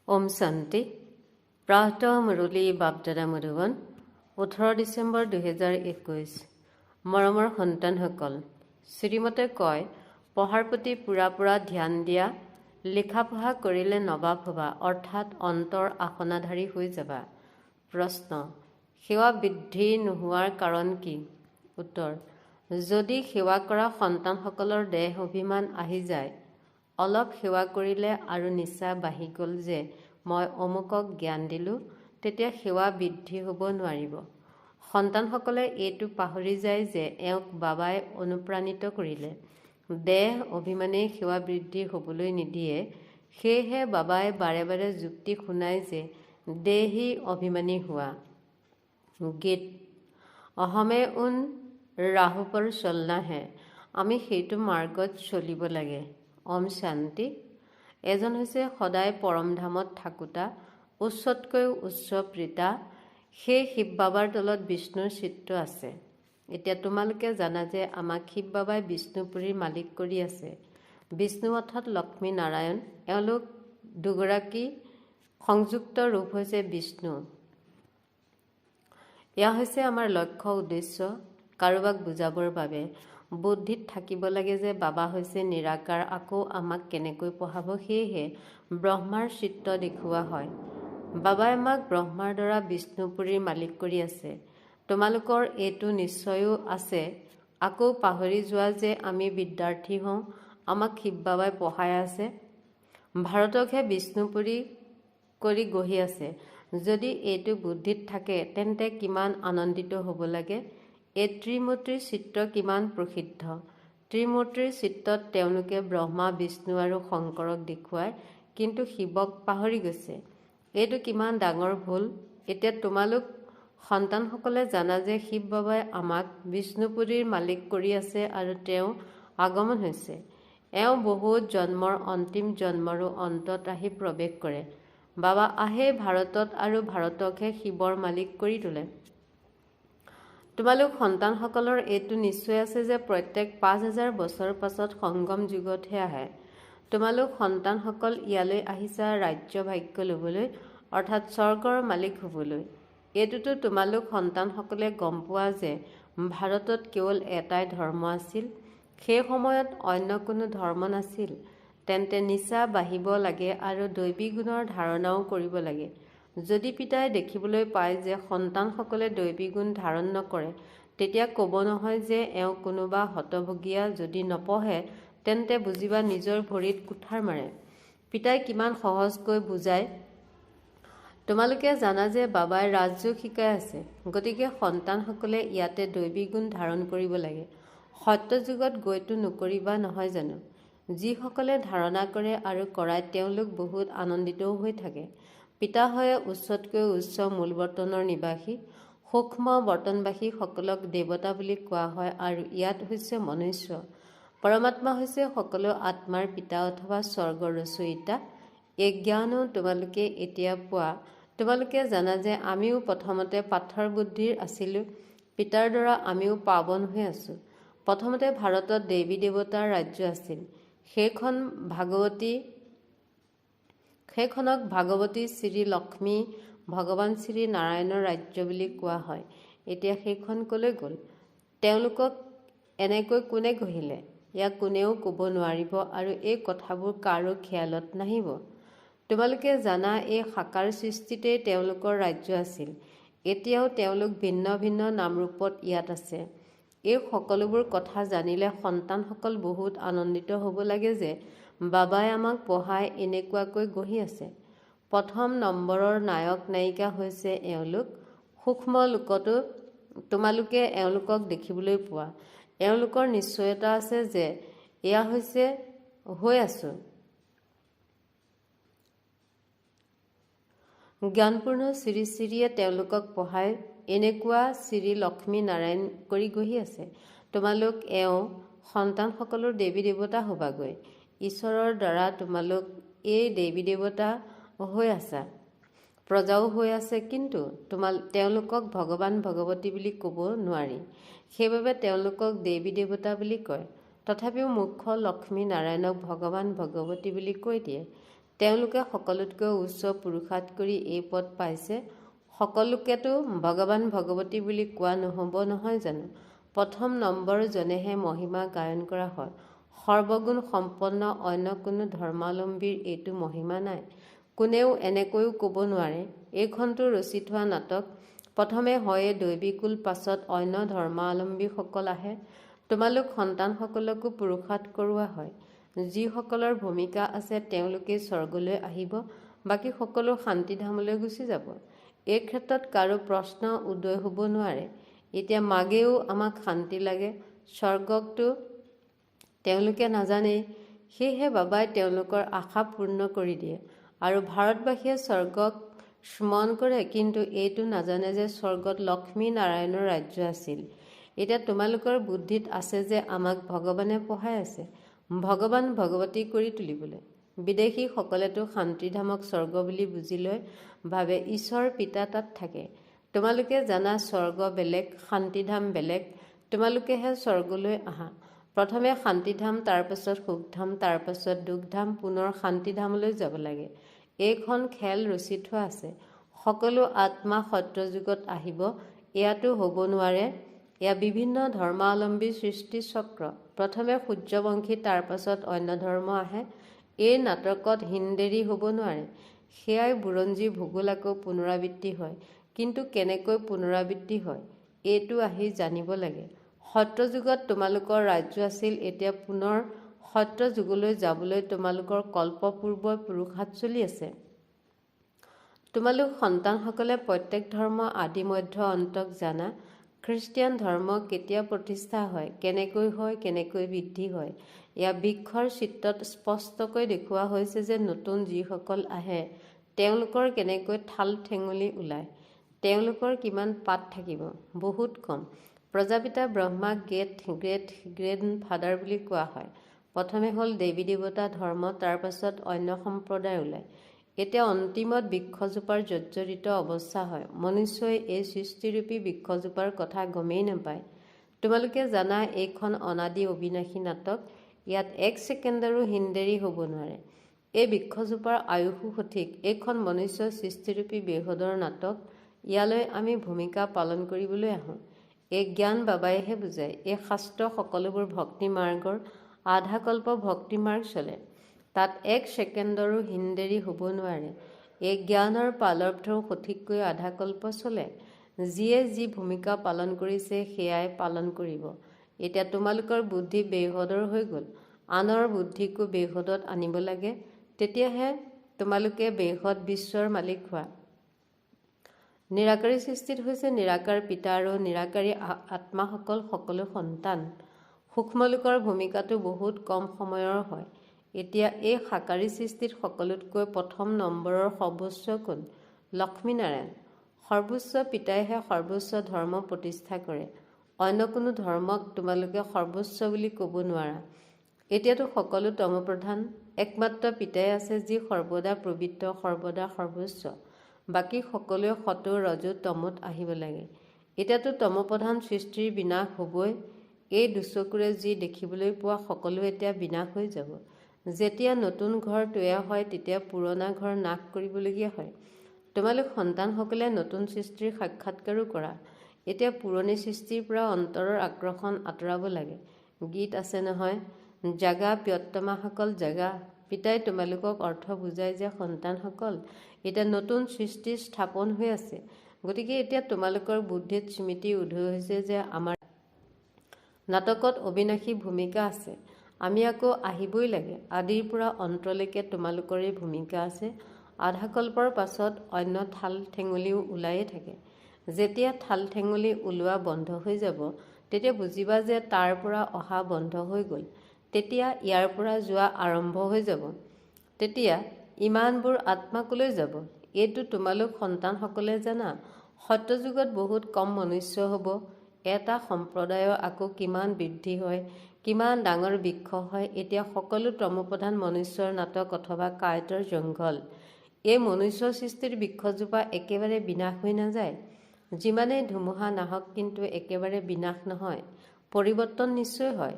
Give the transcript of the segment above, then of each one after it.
ओम शांति। प्रातः मुरली बापदादा मधुबन 18 ডিসেম্বৰ 2021। মৰমৰ সন্তানসকল, শ্ৰীমতে কয় পঢ়াৰ প্ৰতি পুৰা ধ্যান দিয়া, লিখা পঢ়া কৰিলে নবাব হবা, অৰ্থাৎ অন্তৰ আসনাধাৰী হৈ যাবা। প্ৰশ্ন: সেৱা বৃদ্ধি নোহোৱাৰ কাৰণ কি? উত্তৰ: যদি সেৱা কৰা সন্তানসকলৰ দেহ অভিমান আহি যায়, অলপ সেৱা কৰিলে আৰু নিচা বাঢ়ি গ'ল যে মই অমুকক জ্ঞান দিলোঁ, তেতিয়া সেৱা বৃদ্ধি হ'ব নোৱাৰিব। সন্তানসকলে এইটো পাহৰি যায় যে এওঁক বাবাই অনুপ্ৰাণিত কৰিলে। দেহ অভিমানেই সেৱা বৃদ্ধি হ'বলৈ নিদিয়ে। সেয়েহে বাবাই বাৰে বাৰে যুক্তি শুনায় যে দেহি অভিমানী হোৱা। গীত: অহমে উন ৰাহু পৰ চলনা হে। আমি সেইটো মাৰ্গত চলিব লাগে। ওম শান্তি। এজন হৈছে সদায় পৰমধামত থাকোতা, উচ্চতকৈও উচ্চ প্ৰীতা, সেই শিৱ বাবাৰ তলত বিষ্ণুৰ চিত্ৰ আছে। এতিয়া তোমালোকে জানা যে আমাক শিৱ বাবাই বিষ্ণুপুৰীৰ মালিক কৰি আছে। বিষ্ণু অৰ্থাৎ লক্ষ্মী নাৰায়ণ, এওঁলোক দুগৰাকী সংযুক্ত ৰূপ হৈছে বিষ্ণু। এয়া হৈছে আমাৰ লক্ষ্য উদ্দেশ্য। কাৰোবাক বুজাবৰ বাবে বুদ্ধিত থাকিব লাগে যে বাবা হৈছে নিৰাকাৰ, আকৌ আমাক কেনেকৈ পঢ়াব, সেয়েহে ব্ৰহ্মাৰ চিত্ৰ দেখুওৱা হয়। বাবাই আমাক ব্ৰহ্মাৰ দ্বাৰা বিষ্ণুপুৰীৰ মালিক কৰি আছে। তোমালোকৰ এইটো নিশ্চয়ো আছে। আকৌ পাহৰি যোৱা যে আমি বিদ্যাৰ্থী হওঁ, আমাক শিৱ বাবাই পঢ়াই আছে। ভাৰতকহে বিষ্ণুপুৰী কৰি গঢ়ি আছে। যদি এইটো বুদ্ধিত থাকে তেন্তে কিমান আনন্দিত হ'ব লাগে। এই ত্ৰিমূৰ্তিৰ চিত্ৰ কিমান প্ৰসিদ্ধ। ত্ৰিমূৰ্তিৰ চিত্ৰত তেওঁলোকে ব্ৰহ্মা, বিষ্ণু আৰু শংকৰক দেখুৱায়, কিন্তু শিৱক পাহৰি গৈছে। এইটো কিমান ডাঙৰ ভুল। এতিয়া তোমালোক সন্তানসকলে জানা যে শিৱ বাবাই আমাক বিষ্ণুপুৰীৰ মালিক কৰি আছে আৰু তেওঁ আগমন হৈছে। এওঁ বহুত জন্মৰ অন্তিম জন্মৰো অন্তত আহি প্ৰৱেশ কৰে। বাবা আহে ভাৰতত আৰু ভাৰতকহে শিৱৰ মালিক কৰি তোলে। তোমালোক সন্তানসকলৰ এইটো নিশ্চয় আছে যে প্ৰত্যেক 5000 বছৰ পাছত সংগম যুগতহে আহে। তোমালোক সন্তানসকল ইয়ালৈ আহিছা ৰাজ্য ভাগ্য ল'বলৈ, অৰ্থাৎ স্বৰ্গৰ মালিক হ'বলৈ। এইটোতো তোমালোক সন্তানসকলে গম পোৱা যে ভাৰতত কেৱল এটাই ধৰ্ম আছিল। সেই সময়ত অন্য কোনো ধৰ্ম নাছিল। তেন্তে নিচা বাঢ়িব লাগে আৰু দৈবী গুণৰ ধাৰণাও কৰিব লাগে। যদি পিতাই দেখিবলৈ পায় যে সন্তানসকলে দৈবী গুণ ধাৰণ নকৰে, তেতিয়া ক'ব নহয় যে এওঁ কোনোবা হতভগীয়া। যদি নপঢ়ে তেন্তে বুজিবা নিজৰ ভৰিত কুঠাৰ মাৰে। পিতাই কিমান সহজকৈ বুজায়। তোমালোকে জানা যে বাবাই ৰাজযোগ শিকাই আছে, গতিকে সন্তানসকলে ইয়াতে দৈবী গুণ ধাৰণ কৰিব লাগে। সত্য যুগত গৈতো নকৰিবা নহয় জানো? যিসকলে ধাৰণা কৰে আৰু কৰায় তেওঁলোক বহুত আনন্দিতও হৈ থাকে। পিতা হয় উচ্চতকৈ উচ্চ মূল বৰ্তনৰ নিবাসী। সূক্ষ্ম বৰ্তনবাসী সকলক দেৱতা বুলি কোৱা হয় আৰু ইয়াত হৈছে মনুষ্য। পৰমাত্মা হৈছে সকলো আত্মাৰ পিতা অথবা স্বৰ্গৰ ৰচয়িতা। এই জ্ঞানো তোমালোকে এতিয়া পোৱা। তোমালোকে জানা যে আমিও প্ৰথমতে পাথৰ বুদ্ধিৰ আছিলোঁ। পিতাৰ দ্বাৰা আমিও পাৱন হৈ আছোঁ। প্ৰথমতে ভাৰতত দেৱী দেৱতাৰ ৰাজ্য আছিল। সেইখনক ভাগৱতী শ্ৰী লক্ষ্মী ভগৱান শ্ৰী নাৰায়ণৰ ৰাজ্য বুলি কোৱা হয়। এতিয়া সেইখন কলৈ গ'ল? তেওঁলোকক এনেকৈ কোনে গঢ়িলে? ইয়াক কোনেও ক'ব নোৱাৰিব আৰু এই কথাবোৰ কাৰো খেয়ালত নাহিব। তোমালোকে জানা এই সাকাৰ সৃষ্টিতেই তেওঁলোকৰ ৰাজ্য আছিল। এতিয়াও তেওঁলোক ভিন্ন ভিন্ন নামৰূপত ইয়াত আছে। এই সকলোবোৰ কথা জানিলে সন্তানসকল বহুত আনন্দিত হ'ব লাগে যে বাবাই আমাক পঢ়াই এনেকুৱাকৈ গঢ়ি আছে। প্ৰথম নম্বৰৰ নায়ক নায়িকা হৈছে এওঁলোক। সূক্ষ্ম লোকতো তোমালোকে এওঁলোকক দেখিবলৈ পোৱা। এওঁলোকৰ নিশ্চয়তা আছে যে এয়া হৈ আছোঁ। জ্ঞানপূৰ্ণ শ্ৰী শ্ৰীয়ে তেওঁলোকক পঢ়াই এনেকুৱা শ্ৰী লক্ষ্মী নাৰায়ণ কৰি গঢ়ি আছে। তোমালোক এওঁ সন্তানসকলৰ দেৱী দেৱতা হ'বাগৈ। ঈশ্বৰৰ দ্বাৰা তোমালোক এই দেৱী দেৱতা হৈ আছা, প্ৰজাও হৈ আছে, কিন্তু তেওঁলোকক ভগৱান ভগৱতী বুলি ক'ব নোৱাৰি। সেইবাবে তেওঁলোকক দেৱী দেৱতা বুলি কয়। তথাপিও মুখ্য লক্ষ্মী নাৰায়ণক ভগৱান ভগৱতী বুলি কৈ দিয়ে। তেওঁলোকে সকলোতকৈ উচ্চ পুৰুষাৰ্থ কৰি এই পদ পাইছে। সকলোকেতো ভগৱান ভগৱতী বুলি কোৱা নহ'ব নহয় জানো? প্ৰথম নম্বৰজনেহে মহিমা গায়ন কৰা হয়। সৰ্বগুণ সম্পন্ন অন্য কোনো ধৰ্মাৱলম্বীৰ এইটো মহিমা নাই। কোনেও এনেকৈও ক'ব নোৱাৰে এইখনটো ৰচি থোৱা নাটক। প্ৰথমে হয়ে দৈৱীকুল, পাছত অন্য ধৰ্মাৱলম্বীসকল আহে। তোমালোক সন্তানসকলকো পুৰুষাৰ্থ কৰোৱা হয়। যিসকলৰ ভূমিকা আছে তেওঁলোকেই স্বৰ্গলৈ আহিব, বাকী সকলো শান্তিধামলৈ গুচি যাব। এই ক্ষেত্ৰত কাৰো প্ৰশ্ন উদয় হ'ব নোৱাৰে। এতিয়া মাগেও আমাক শান্তি লাগে, স্বৰ্গকতো তেওঁলোকে নাজানেই। সেয়েহে বাবাই তেওঁলোকৰ আশা পূৰ্ণ কৰি দিয়ে আৰু ভাৰতবাসীয়ে স্বৰ্গক স্মৰণ কৰে, কিন্তু এইটো নাজানে যে স্বৰ্গত লক্ষ্মী নাৰায়ণৰ ৰাজ্য আছিল। এতিয়া তোমালোকৰ বুদ্ধিত আছে যে আমাক ভগৱানে পঢ়াই আছে ভগৱান ভগৱতী কৰি তুলিবলৈ। বিদেশীসকলেতো শান্তিধামক স্বৰ্গ বুলি বুজি লৈ ভাবে ঈশ্বৰ পিতা তাত থাকে। তোমালোকে জানা স্বৰ্গ বেলেগ, শান্তিধাম বেলেগ। তোমালোকেহে স্বৰ্গলৈ আহা। প্ৰথমে শান্তিধাম, তাৰপাছত সুখধাম, তাৰপাছত দুখধাম, পুনৰ শান্তিধামলৈ যাব লাগে। এইখন খেল ৰচি থোৱা আছে। সকলো আত্মা সত্যযুগত আহিব, এয়াতো হ'ব নোৱাৰে। এয়া বিভিন্ন ধৰ্মাৱলম্বীৰ সৃষ্টি চক্ৰ। প্ৰথমে সূৰ্যবংশী, তাৰপাছত অন্য ধৰ্ম আহে। এই নাটকত হিনদেৰী হ'ব নোৱাৰে। সেয়াই বুৰঞ্জী ভূগোল আকৌ পুনৰাবৃত্তি হয়। কিন্তু কেনেকৈ পুনৰাবৃত্তি হয় এইটো আহি জানিব লাগে। সত্যযুগত তোমালোকৰ ৰাজ্য আছিল, এতিয়া পুনৰ সত্যযুগলৈ যাবলৈ তোমালোকৰ কল্পপূৰ্বৰ পুৰুষাৰ্থ চলি আছে। তোমালোক সন্তানসকলে প্ৰত্যেক ধৰ্ম আদি মধ্য অন্তক জানা। খ্ৰীষ্টিয়ান ধৰ্ম কেতিয়া প্ৰতিষ্ঠা হয়, কেনেকৈ বৃদ্ধি হয়, এয়া বৃক্ষৰ চিত্ৰত স্পষ্টকৈ দেখুওৱা হৈছে যে নতুন যিসকল আহে তেওঁলোকৰ কেনেকৈ ঠাল ঠেঙুলি ওলায়। তেওঁলোকৰ কিমান পাত থাকিব? বহুত কম। প্ৰজাপিতা ব্ৰহ্মাক গ্ৰেট ফাদাৰ বুলি কোৱা হয়। প্ৰথমে হ'ল দেৱী দেৱতা ধৰ্ম, তাৰপাছত অন্য সম্প্ৰদায় ওলায়। এতিয়া অন্তিমত বৃক্ষজোপাৰ জৰ্জৰিত অৱস্থা হয়। মনুষ্যই এই সৃষ্টিৰূপী বৃক্ষজোপাৰ কথা গমেই নাপায়। তোমালোকে জানা এইখন অনাদি অবিনাশী নাটক। ইয়াত এক ছেকেণ্ডৰো হিনদেৰী হ'ব নোৱাৰে। এই বৃক্ষজোপাৰ আয়ুসো সঠিক। এইখন মনুষ্য সৃষ্টিৰূপী বেহদৰ নাটক। ইয়ালৈ আমি ভূমিকা পালন কৰিবলৈ আহোঁ। এই জ্ঞান বাবাইহে বুজায়। এই শাস্ত্ৰ সকলোবোৰ ভক্তি মাৰ্গৰ। আধাকল্প ভক্তি মাৰ্গ চলে, তাত এক ছেকেণ্ডৰো হিনদেৰী হ'ব নোৱাৰে। এই জ্ঞানৰ পালব্ধও সঠিককৈ আধাকল্প চলে। যিয়ে যি ভূমিকা পালন কৰিছে সেয়াই পালন কৰিব। এতিয়া তোমালোকৰ বুদ্ধি বেহদৰ হৈ গ'ল। আনৰ বুদ্ধিকো বেহদত আনিব লাগে, তেতিয়াহে তোমালোকে বেহদ বিশ্বৰ মালিক হোৱা। নিৰাকাৰী সৃষ্টিত হৈছে নিৰাকাৰ পিতা আৰু নিৰাকাৰী আত্মাসকল সকলো সন্তান। সূক্ষ্মলোকৰ ভূমিকাটো বহুত কম সময়ৰ হয়। এতিয়া এই সাকাৰী সৃষ্টিত সকলোতকৈ প্ৰথম নম্বৰৰ সৰ্বোচ্চ কোন? লক্ষ্মীনাৰায়ণ। সৰ্বোচ্চ পিতাইহে সৰ্বোচ্চ ধৰ্ম প্ৰতিষ্ঠা কৰে। অন্য কোনো ধৰ্মক তোমালোকে সৰ্বোচ্চ বুলি ক'ব নোৱাৰা। এতিয়াতো সকলো তমপ্ৰধান। একমাত্ৰ পিতাই আছে যি সৰ্বদা পবিত্ৰ, সৰ্বদা সৰ্বোচ্চ। বাকী সকলোৱে সতো ৰজো তমোত আহিব লাগে। এতিয়াতো তমপ্ৰধান সৃষ্টিৰ বিনাশ হ'বই। এই দুচকুৰে যি দেখিবলৈ পোৱা সকলো এতিয়া বিনাশ হৈ যাব। যেতিয়া নতুন ঘৰ তৈয়াৰ হয় তেতিয়া পুৰণা ঘৰ নাশ কৰিবলগীয়া হয়। তোমালোক সন্তানসকলে নতুন সৃষ্টিৰ সাক্ষাৎকাৰো কৰা। এতিয়া পুৰণি সৃষ্টিৰ পৰা অন্তৰৰ আকৰ্ষণ আঁতৰাব লাগে। গীত আছে নহয়, জাগা প্ৰিয়তমাসকল জাগা। পিতাই তোমালোকক অৰ্থ বুজায় যে সন্তানসকল এতিয়া নতুন সৃষ্টি স্থাপন হৈ আছে। গতিকে এতিয়া তোমালোকৰ বুদ্ধিত স্মৃতি উদয় হৈছে যে আমাৰ নাটকত অবিনাশী ভূমিকা আছে। আমি আকৌ আহিবই লাগে। আদিৰ পৰা অন্তলৈকে তোমালোকৰে ভূমিকা আছে। আধাকল্পৰ পাছত অন্য ঠাল ঠেঙুলিও ওলায়ে থাকে। যেতিয়া ঠাল ঠেঙুলি ওলোৱা বন্ধ হৈ যাব তেতিয়া বুজিবা যে তাৰ পৰা অহা বন্ধ হৈ গ'ল। তেতিয়া ইয়াৰ পৰা যোৱা আৰম্ভ হৈ যাব। তেতিয়া ইমানবোৰ আত্মা কলৈ যাব? এইটো তোমালোক সন্তানসকলে জানা। সত্যযুগত বহুত কম মনুষ্য হ'ব। এটা সম্প্ৰদায়ৰ আকৌ কিমান বৃদ্ধি হয়, কিমান ডাঙৰ বৃক্ষ হয়। এতিয়া সকলো তমপ্ৰধান মনুষ্যৰ নাটক অথবা কাঁইটৰ জংঘল। এই মনুষ্য সৃষ্টিৰ বৃক্ষজোপা একেবাৰে বিনাশ হৈ নাযায়। যিমানেই ধুমুহা নাহক কিন্তু একেবাৰে বিনাশ নহয়, পৰিৱৰ্তন নিশ্চয় হয়।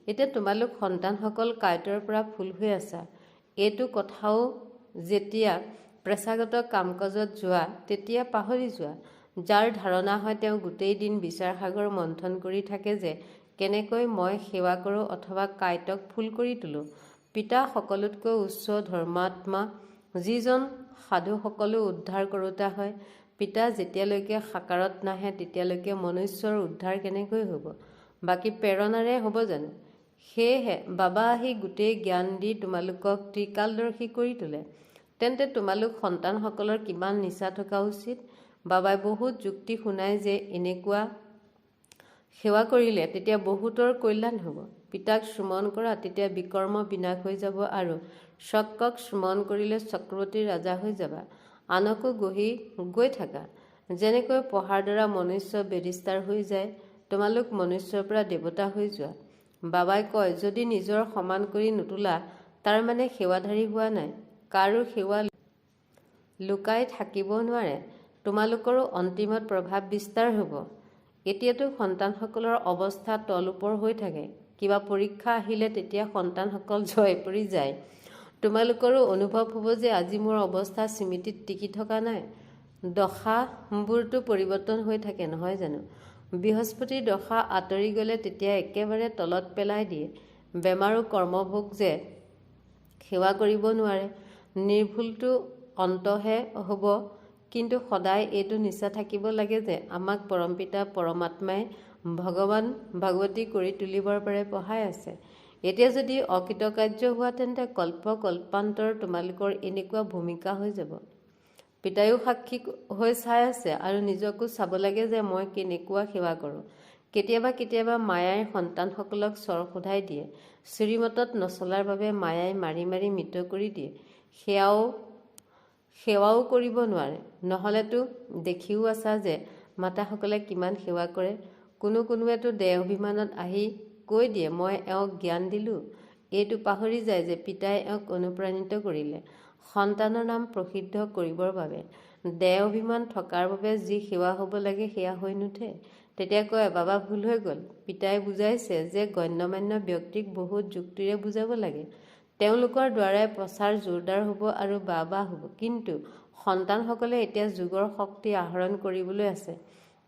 এতিয়া তোমালোক সন্তানসকল কাঁইটৰ পৰা ফুল হৈ আছা। এইটো কথাও যেতিয়া পেছাগত কাম কাজত যোৱা তেতিয়া পাহৰি যোৱা। যাৰ ধাৰণা হয় তেওঁ গোটেই দিন বিচাৰ সাগৰ মন্থন কৰি থাকে যে কেনেকৈ মই সেৱা কৰোঁ অথবা কাইটক ফুল কৰি তোলোঁ। পিতা সকলোতকৈ উচ্চ ধৰ্মাত্মা, যিজন সাধু সকলো উদ্ধাৰ কৰোঁতা হয়। পিতা যেতিয়ালৈকে সাকাৰত নাহে তেতিয়ালৈকে মনুষ্যৰ উদ্ধাৰ কেনেকৈ হ'ব? বাকী প্ৰেৰণাৰে হ'ব জানো? সেয়েহে বাবা আহি গোটেই জ্ঞান দি তোমালোকক ত্ৰিকালদৰ্শী কৰি তোলে। তেন্তে তোমালোক সন্তানসকলৰ কিমান নিচা থকা উচিত? বাবাই বহুত যুক্তি শুনায় যে এনেকুৱা সেৱা কৰিলে তেতিয়া বহুতৰ কল্যাণ হ'ব। পিতাক স্মৰণ কৰা তেতিয়া বিকৰ্ম বিনাশ হৈ যাব আৰু চক্ৰক স্মৰণ কৰিলে চক্ৰৱৰ্তী ৰাজা হৈ যাবা। আনকো গৈ থাকা। যেনেকৈ পঢ়াৰ দ্বাৰা মনুষ্য বেৰিষ্টাৰ হৈ যায়, তোমালোক মনুষ্যৰ পৰা দেৱতা হৈ যোৱা। বাবাই কয় যদি নিজৰ সমান কৰি নোতোলা তাৰ মানে সেৱাধাৰী হোৱা নাই। কাৰো সেৱা লুকাই থাকিব নোৱাৰে। তোমালোকৰো অন্তিমত প্ৰভাৱ বিস্তাৰ হ'ব। এতিয়াতো সন্তানসকলৰ অৱস্থা তল ওপৰ হৈ থাকে। কিবা পৰীক্ষা আহিলে তেতিয়া সন্তানসকল জয় পৰি যায়। তোমালোকৰো অনুভৱ হ'ব যে আজি মোৰ অৱস্থা স্মৃতিত টিকি থকা নাই। দশাবোৰতো পৰিৱৰ্তন হৈ থাকে নহয় জানো? বৃহস্পতিৰ দশা আঁতৰি গ'লে তেতিয়া একেবাৰে তলত পেলাই দিয়ে। বেমাৰো কৰ্মভোগ যে সেৱা কৰিব নোৱাৰে। নিৰ্ভুলটো অন্তহে হ'ব। কিন্তু সদায় এইটো নিচা থাকিব লাগে যে আমাক পৰমপিতা পৰমাত্মাই ভগৱান ভাগৱতী কৰি তুলিবৰ বাবে পঢ়াই আছে। এতিয়া যদি অকৃতকাৰ্য হোৱা তেন্তে কল্পান্তৰ তোমালোকৰ এনেকুৱা ভূমিকা হৈ যাব। পিতায়ো সাক্ষী হৈ চাই আছে আৰু নিজকো চাব লাগে যে মই কেনেকুৱা সেৱা কৰোঁ। কেতিয়াবা কেতিয়াবা মায়াই সন্তানসকলক চৰ সোধাই দিয়ে। শ্ৰীমতত নচলাৰ বাবে মায়াই মাৰি মাৰি মৃত কৰি দিয়ে। সেৱাও কৰিব নোৱাৰে। নহ'লেতো দেখিও আছা যে মাতাসকলে কিমান সেৱা কৰে। কোনোৱেতো দেহ অভিমানত আহি কৈ দিয়ে মই এওঁক জ্ঞান দিলোঁ। এইটো পাহৰি যায় যে পিতাই এওঁক অনুপ্ৰাণিত কৰিলে সন্তানৰ নাম প্ৰসিদ্ধ কৰিবৰ বাবে। দেহ অভিমান থকাৰ বাবে যি সেৱা হ'ব লাগে সেয়া হৈ নুঠে। তেতিয়া কয় বাবা ভুল হৈ গ'ল। পিতাই বুজাইছে যে গণ্যমান্য ব্যক্তিক বহুত যুক্তিৰে বুজাব লাগে। তেওঁলোকৰ দ্বাৰাই প্ৰচাৰ জোৰদাৰ হ'ব আৰু বাবা হ'ব। কিন্তু সন্তানসকলে এতিয়া যুগৰ শক্তি আহৰণ কৰিবলৈ আছে।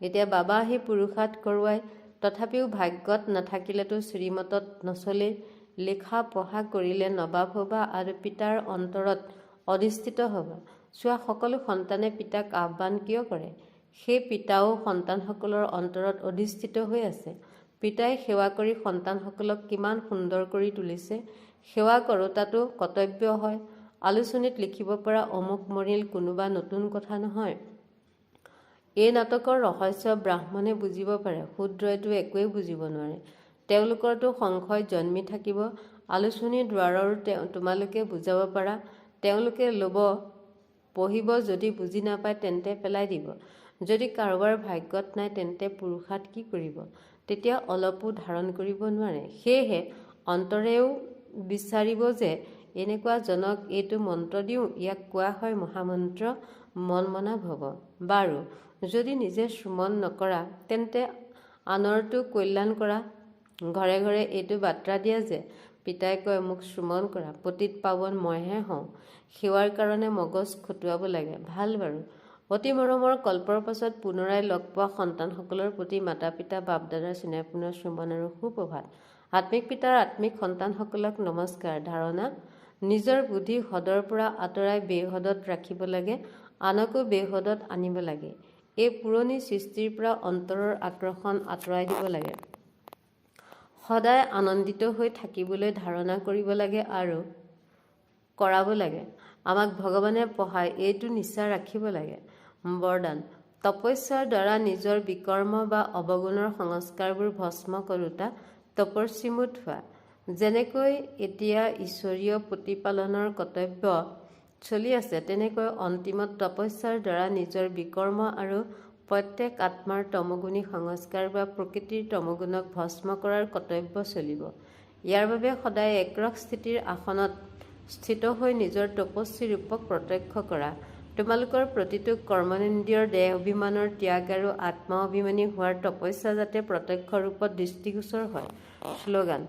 এতিয়া বাবা আহি পুৰুষাৰ্থ কৰোৱাই। তথাপিও ভাগ্যত নাথাকিলেতো শ্ৰীমতত নচলেই। লিখা পঢ়া কৰিলে নবাব হ'বা আৰু পিতাৰ অন্তৰত অধিষ্ঠিত হ'বা। চোৱা সকলো সন্তানে পিতাক আহ্বান কিয় কৰে? সেই পিতাও সন্তানসকলৰ অন্তৰত অধিষ্ঠিত হৈ আছে। পিতাই সেৱা কৰি সন্তানসকলক কিমান সুন্দৰ কৰি তুলিছে। সেৱা কৰোঁতাটো কৰ্তব্য হয়। আলোচনীত লিখিব পৰা অমুক মৰিল কোনোবা নতুন কথা নহয়। এই নাটকৰ ৰহস্য ব্ৰাহ্মণে বুজিব পাৰে, শূদ্ৰইতো একোৱেই বুজিব নোৱাৰে। তেওঁলোকৰতো সংশয় জন্মি থাকিব। আলোচনীৰ দ্বাৰৰো তোমালোকে বুজাব পাৰা। তেওঁলোকে ল'ব, পঢ়িব, যদি বুজি নাপায় তেন্তে পেলাই দিব। যদি কাৰোবাৰ ভাগ্যত নাই তেন্তে পুৰুষাৰ্থ কি কৰিব? তেতিয়া অলপো ধাৰণ কৰিব নোৱাৰে। সেয়েহে অন্তৰেও বিচাৰিব যে এনেকুৱা জনক এইটো মন্ত্ৰ দিওঁ, ইয়াক কোৱা হয় মহামন্ত্ৰ মন মনা ভৱ। বাৰু যদি নিজে শ্ৰমণ নকৰা তেন্তে আনৰতো কল্যাণ কৰা। ঘৰে ঘৰে এইটো বাৰ্তা দিয়া যে পিতাই কয় মোক শ্ৰমণ কৰা, পতিত পাৱন মইহে হওঁ। সেৱাৰ কাৰণে মগজ খটুৱাব লাগে। ভাল বাৰু। অতি মৰমৰ কল্পৰ পাছত পুনৰাই লগ পোৱা সন্তানসকলৰ প্ৰতি মাতা পিতা বাপ দাদাৰ স্নেহপূৰ্ণ শ্ৰমণ আৰু সুপ্ৰভাত। আত্মিক পিতাৰ আত্মিক সন্তানসকলক নমস্কাৰ। ধাৰণা নিজৰ বুদ্ধি হদৰ পৰা আঁতৰাই বেহদত ৰাখিব লাগে, আনকো বেহদত আনিব লাগে। এই পুৰণি সৃষ্টিৰ পৰা অন্তৰৰ আকৰ্ষণ আঁতৰাই দিব লাগে। সদায় আনন্দিত হৈ থাকিবলৈ ধাৰণা কৰিব লাগে আৰু কৰাব লাগে। আমাক ভগৱানে পঢ়ায় এইটো নিশ্চয় ৰাখিব লাগে। বৰদান তপস্যাৰ দ্বাৰা নিজৰ বিকৰ্ম বা অৱগুণৰ সংস্কাৰবোৰ ভস্ম কৰোঁতা তপস্বীমূত হোৱা। যেনেকৈ এতিয়া ঈশ্বৰীয় প্ৰতিপালনৰ কৰ্তব্য চলি আছে তেনেকৈ অন্তিমত তপস্যাৰ দ্বাৰা নিজৰ বিকৰ্ম আৰু প্ৰত্যেক আত্মাৰ তমগুণী সংস্কাৰ বা প্ৰকৃতিৰ তমগুণক ভস্ম কৰাৰ কৰ্তব্য চলিব। ইয়াৰ বাবে সদায় একৰস স্থিতিৰ আসনত স্থিত হৈ নিজৰ তপস্বী ৰূপক প্ৰত্যক্ষ কৰা। তোমালোকৰ প্ৰতিটো কৰ্মেন্দ্ৰিয়ৰ দেহ অভিমানৰ ত্যাগ আৰু আত্মা অভিমানী হোৱাৰ তপস্যা যাতে প্ৰত্যক্ষ ৰূপত দৃষ্টিগোচৰ হয়। শ্লোগান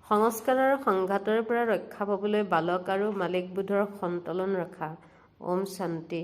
সংস্কাৰ আৰু সংঘাতৰ পৰা ৰক্ষা পাবলৈ বালক আৰু মালিকবোধৰ সন্তুলন ৰখা। ওম শান্তি।